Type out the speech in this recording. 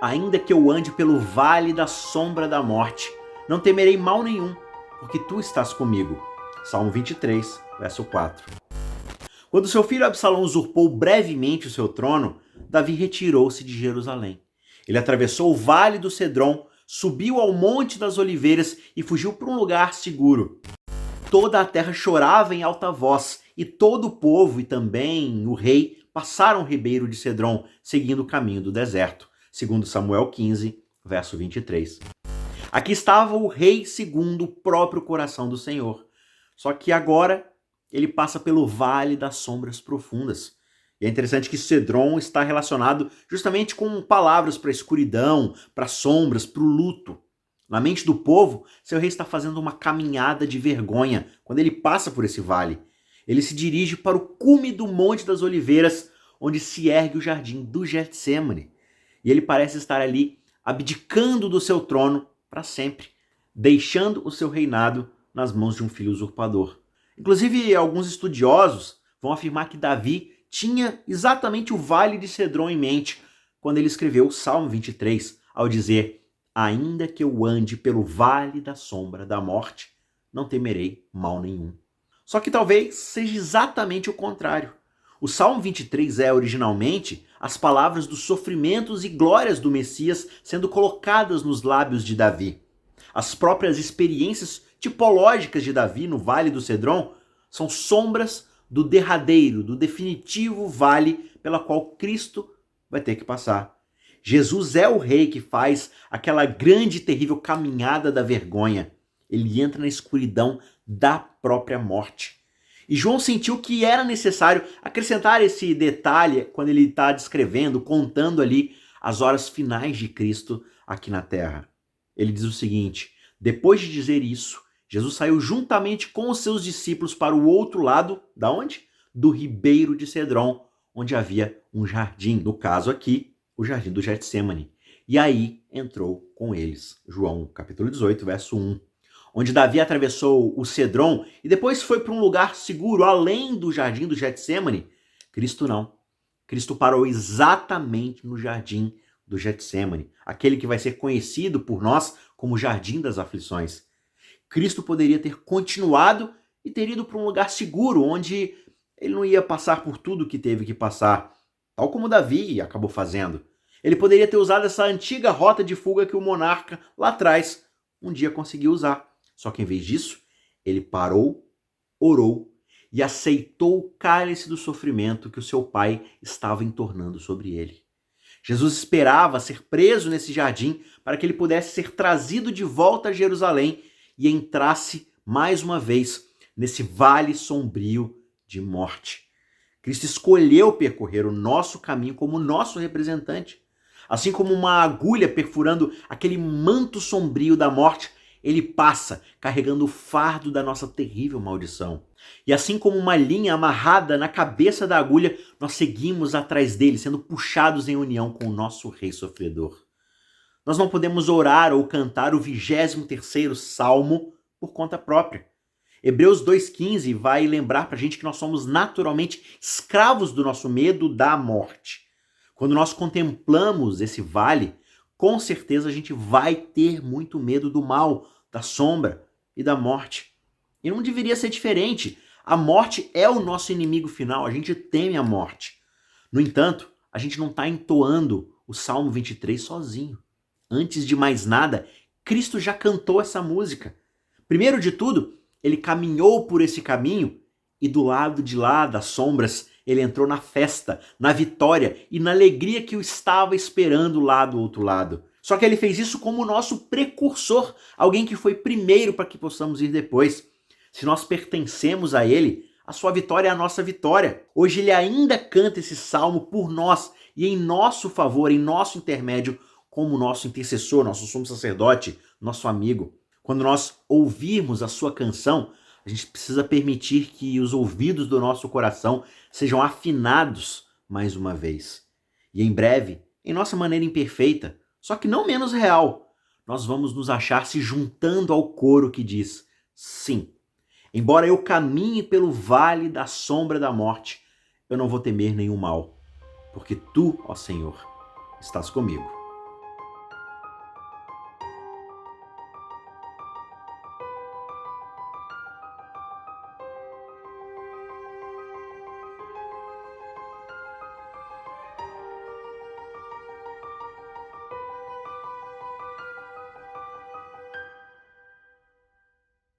Ainda que eu ande pelo vale da sombra da morte, não temerei mal nenhum, porque tu estás comigo. Salmo 23, verso 4. Quando seu filho Absalão usurpou brevemente o seu trono, Davi retirou-se de Jerusalém. Ele atravessou o vale do Cedron, subiu ao Monte das Oliveiras e fugiu para um lugar seguro. Toda a terra chorava em alta voz, e todo o povo e também o rei passaram o ribeiro de Cedron, seguindo o caminho do deserto, segundo Samuel 15, verso 23. Aqui estava o rei segundo o próprio coração do Senhor. Só que agora ele passa pelo vale das sombras profundas. E é interessante que Cedron está relacionado justamente com palavras para a escuridão, para sombras, para o luto. Na mente do povo, seu rei está fazendo uma caminhada de vergonha quando ele passa por esse vale. Ele se dirige para o cume do Monte das Oliveiras, onde se ergue o jardim do Getsêmani. E ele parece estar ali abdicando do seu trono para sempre, deixando o seu reinado nas mãos de um filho usurpador. Inclusive, alguns estudiosos vão afirmar que Davi tinha exatamente o Vale de Cedron em mente quando ele escreveu o Salmo 23, ao dizer: ainda que eu ande pelo vale da sombra da morte, não temerei mal nenhum. Só que talvez seja exatamente o contrário. O Salmo 23 é originalmente as palavras dos sofrimentos e glórias do Messias sendo colocadas nos lábios de Davi. As próprias experiências tipológicas de Davi no Vale do Cedron são sombras do derradeiro, do definitivo vale pela qual Cristo vai ter que passar. Jesus é o rei que faz aquela grande e terrível caminhada da vergonha. Ele entra na escuridão da própria morte. E João sentiu que era necessário acrescentar esse detalhe quando ele está descrevendo, contando ali as horas finais de Cristo aqui na terra. Ele diz o seguinte: depois de dizer isso, Jesus saiu juntamente com os seus discípulos para o outro lado, da onde? Do ribeiro de Cedron, onde havia um jardim, no caso aqui, o jardim do Getsêmani. E aí entrou com eles. João capítulo 18, verso 1. Onde Davi atravessou o Cedron e depois foi para um lugar seguro além do jardim do Getsêmani. Cristo não. Cristo parou exatamente no jardim do Getsêmani, aquele que vai ser conhecido por nós como Jardim das Aflições. Cristo poderia ter continuado e ter ido para um lugar seguro, onde ele não ia passar por tudo que teve que passar, tal como Davi acabou fazendo. Ele poderia ter usado essa antiga rota de fuga que o monarca lá atrás um dia conseguiu usar. Só que em vez disso, ele parou, orou e aceitou o cálice do sofrimento que o seu pai estava entornando sobre ele. Jesus esperava ser preso nesse jardim para que ele pudesse ser trazido de volta a Jerusalém e entrasse mais uma vez nesse vale sombrio de morte. Cristo escolheu percorrer o nosso caminho como nosso representante. Assim como uma agulha perfurando aquele manto sombrio da morte, ele passa carregando o fardo da nossa terrível maldição. E assim como uma linha amarrada na cabeça da agulha, nós seguimos atrás dele, sendo puxados em união com o nosso Rei Sofredor. Nós não podemos orar ou cantar o 23º Salmo por conta própria. Hebreus 2,15 vai lembrar pra gente que nós somos naturalmente escravos do nosso medo da morte. Quando nós contemplamos esse vale, com certeza a gente vai ter muito medo do mal, da sombra e da morte. E não deveria ser diferente. A morte é o nosso inimigo final, a gente teme a morte. No entanto, a gente não está entoando o Salmo 23 sozinho. Antes de mais nada, Cristo já cantou essa música. Primeiro de tudo, ele caminhou por esse caminho e do lado de lá das sombras, ele entrou na festa, na vitória e na alegria que o estava esperando lá do outro lado. Só que ele fez isso como o nosso precursor, alguém que foi primeiro para que possamos ir depois. Se nós pertencemos a ele, a sua vitória é a nossa vitória. Hoje ele ainda canta esse salmo por nós e em nosso favor, em nosso intermédio, como nosso intercessor, nosso sumo sacerdote, nosso amigo. Quando nós ouvirmos a sua canção, a gente precisa permitir que os ouvidos do nosso coração sejam afinados mais uma vez. E em breve, em nossa maneira imperfeita, só que não menos real, nós vamos nos achar se juntando ao coro que diz: sim, embora eu caminhe pelo vale da sombra da morte, eu não vou temer nenhum mal, porque tu, ó Senhor, estás comigo.